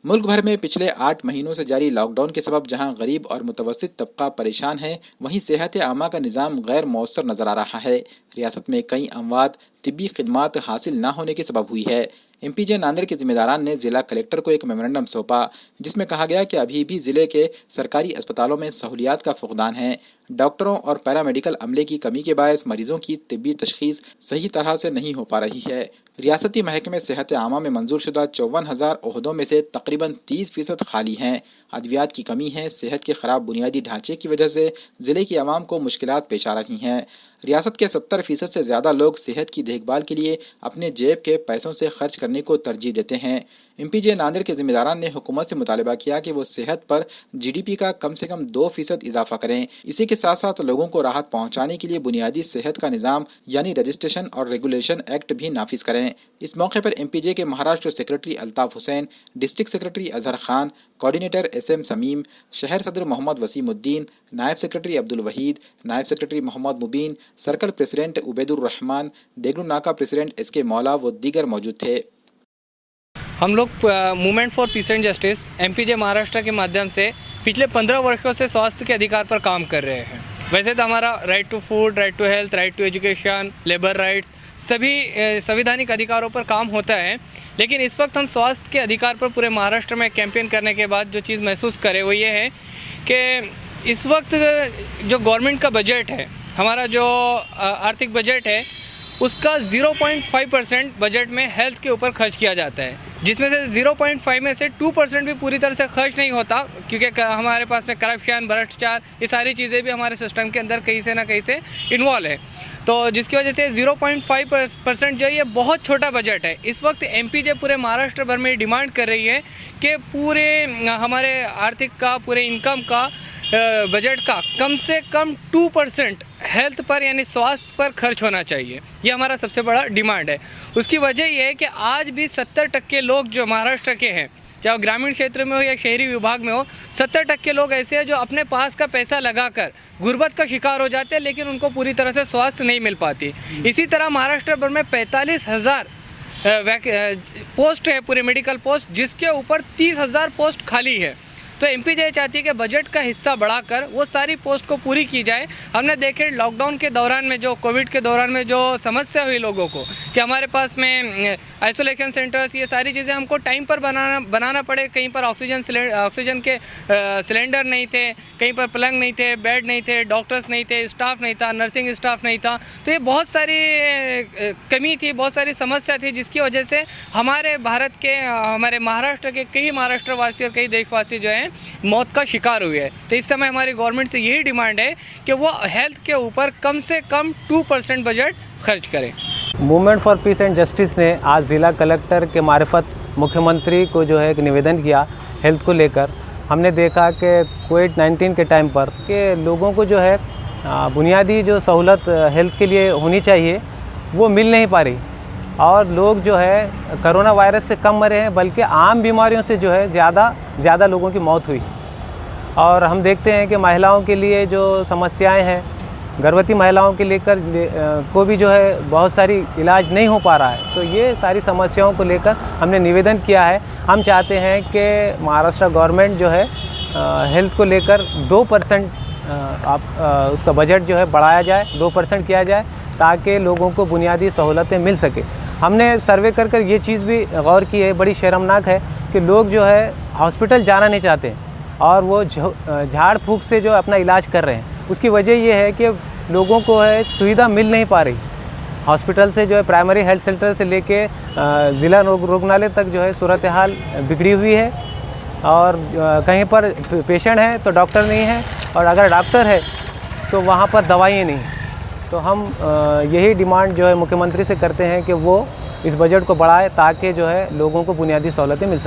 मुल्क भर में पिछले 8 महीनों से जारी लॉकडाउन के सबब जहां गरीब और मुतवस्सित तबका परेशान है, वहीं सेहत आमा का निज़ाम गैर मौसर नजर आ रहा है। रियासत में कई अमवात तिब्बी खिदमात हासिल न होने के सबब हुई है। MPJ नांदेड़ के जिम्मेदारान ने जिला कलेक्टर को एक मेमोरेंडम सौंपा, जिसमें कहा गया कि अभी भी जिले के सरकारी अस्पतालों में सहूलियात का फुकदान है। डॉक्टरों और पैरामेडिकल अमले की कमी के बायस मरीजों की तिब्बी तशखीस सही तरह से नहीं हो पा रही है। रियासती महकमे सेहत आमा में मंजूर शुदा 54,000 ओहदों में से तकरीबन 30% खाली हैं। अद्वियात की कमी है। सेहत के खराब बुनियादी ढांचे की वजह से जिले की आवाम को मुश्किलात पेश आ रही हैं। रियासत के 70% से ज्यादा लोग सेहत की देखभाल के लिए अपने जेब के पैसों से खर्च करने को तरजीह देते हैं। MPJ नांदेड़ के जिम्मेदारान ने हुकूमत से मुतालबा किया कि वो सेहत पर GDP का कम से कम 2% इजाफा करें। इसी के साथ साथ लोगों को राहत पहुंचाने के लिए बुनियादी सेहत का निज़ाम यानी रजिस्ट्रेशन और रेगुलेशन एक्ट भी नाफिज करें। इस मौके पर MPJ के Maharashtra secretary Altaf Hussain, district secretary Azhar Khan, coordinator SM Sameem, शहर सदर मोहम्मद वसीमुद्दीन, नायब सेक्रेटरी अब्दुल वहीद, नायब सेक्रेटरी मोहम्मद मुबीन, सर्कल प्रेसिडेंट उबैदुर रहमान, देगलू नाका प्रेसिडेंट SK मौला व दीगर मौजूद थे। हम लोग movement for piece and justice MPJ Maharashtra के माध्यम से पिछले 15 वर्षों से स्वास्थ्य के अधिकार पर काम कर रहे हैं। वैसे तो हमारा right to food, right to health, right to education, labour rights सभी संवैधानिक अधिकारों पर काम होता है, लेकिन इस वक्त हम स्वास्थ्य के अधिकार पर पूरे महाराष्ट्र में कैंपेन करने के बाद जो चीज़ महसूस करें वो ये है कि इस वक्त जो गवर्नमेंट का बजट है, हमारा जो आर्थिक बजट है, उसका 0.5% बजट में हेल्थ के ऊपर खर्च किया जाता है, जिसमें से 0.5 में से 2% भी पूरी तरह से खर्च नहीं होता, क्योंकि हमारे पास में करप्शन, भ्रष्टाचार, ये सारी चीज़ें भी हमारे सिस्टम के अंदर कहीं से ना कहीं से इन्वॉल्व है। तो जिसकी वजह से 0.5% जो है ये बहुत छोटा बजट है। इस वक्त MPJ पूरे महाराष्ट्र भर में डिमांड कर रही है कि पूरे हमारे आर्थिक का, पूरे इनकम का, बजट का कम से कम 2% हेल्थ पर यानी स्वास्थ्य पर खर्च होना चाहिए। ये हमारा सबसे बड़ा डिमांड है। उसकी वजह ये है कि आज भी 70% लोग जो महाराष्ट्र के हैं, चाहे ग्रामीण क्षेत्र में हो या शहरी विभाग में हो, 70% लोग ऐसे हैं जो अपने पास का पैसा लगाकर गुर्बत का शिकार हो जाते हैं, लेकिन उनको पूरी तरह से स्वास्थ्य नहीं मिल पाती। इसी तरह महाराष्ट्र भर में 45,000 पोस्ट है, पूरे मेडिकल पोस्ट, जिसके ऊपर 30,000 पोस्ट खाली है। तो MPJ चाहती है कि बजट का हिस्सा बढ़ाकर वो सारी पोस्ट को पूरी की जाए। हमने देखे लॉकडाउन के दौरान में, जो कोविड के दौरान में जो समस्या हुई लोगों को, कि हमारे पास में आइसोलेशन सेंटर्स, ये सारी चीज़ें हमको टाइम पर बनाना पड़े। कहीं पर ऑक्सीजन के सिलेंडर नहीं थे, कहीं पर पलंग नहीं थे, बेड नहीं थे, डॉक्टर्स नहीं थे, स्टाफ नहीं था, नर्सिंग स्टाफ नहीं था। तो ये बहुत सारी कमी थी, बहुत सारी समस्या थी, जिसकी वजह से हमारे भारत के, हमारे महाराष्ट्र के कई महाराष्ट्रवासी और कई देशवासी जो हैं मौत का शिकार हुए हैं। तो इस समय हमारी गवर्नमेंट से यही डिमांड है कि वो हेल्थ के ऊपर कम से कम 2% बजट खर्च करें। Movement for piece and justice ने आज ज़िला कलेक्टर के मार्फत मुख्यमंत्री को जो है एक निवेदन किया हेल्थ को लेकर। हमने देखा कि कोविड-19 के टाइम पर के लोगों को जो है बुनियादी जो सहूलत हेल्थ के लिए होनी चाहिए वो मिल नहीं पा रही, और लोग जो है कोरोना वायरस से कम मरे हैं, बल्कि आम बीमारियों से जो है ज़्यादा लोगों की मौत हुई। और हम देखते हैं कि महिलाओं के लिए जो समस्याएं हैं, गर्भवती महिलाओं के लेकर को भी जो है बहुत सारी इलाज नहीं हो पा रहा है। तो ये सारी समस्याओं को लेकर हमने निवेदन किया है। हम चाहते हैं कि महाराष्ट्र गवर्नमेंट जो है हेल्थ को लेकर 2% उसका बजट जो है बढ़ाया जाए, 2% किया जाए, ताकि लोगों को बुनियादी सहूलतें मिल सके। हमने सर्वे कर ये चीज़ भी गौर की है, बड़ी शर्मनाक है कि लोग जो है हॉस्पिटल जाना नहीं चाहते और वो झाड़ फूँक से जो अपना इलाज कर रहे हैं। उसकी वजह ये है कि लोगों को है सुविधा मिल नहीं पा रही। हॉस्पिटल से जो है प्राइमरी हेल्थ सेंटर से लेके ज़िला रुग्णालय तक जो है सूरत हाल बिगड़ी हुई है, और कहीं पर पेशेंट है तो डॉक्टर नहीं है, और अगर डॉक्टर है तो वहाँ पर दवाइयाँ नहीं। तो हम यही डिमांड जो है मुख्यमंत्री से करते हैं कि वो इस बजट को बढ़ाए, ताकि जो है लोगों को बुनियादी सहूलतें मिल सकें।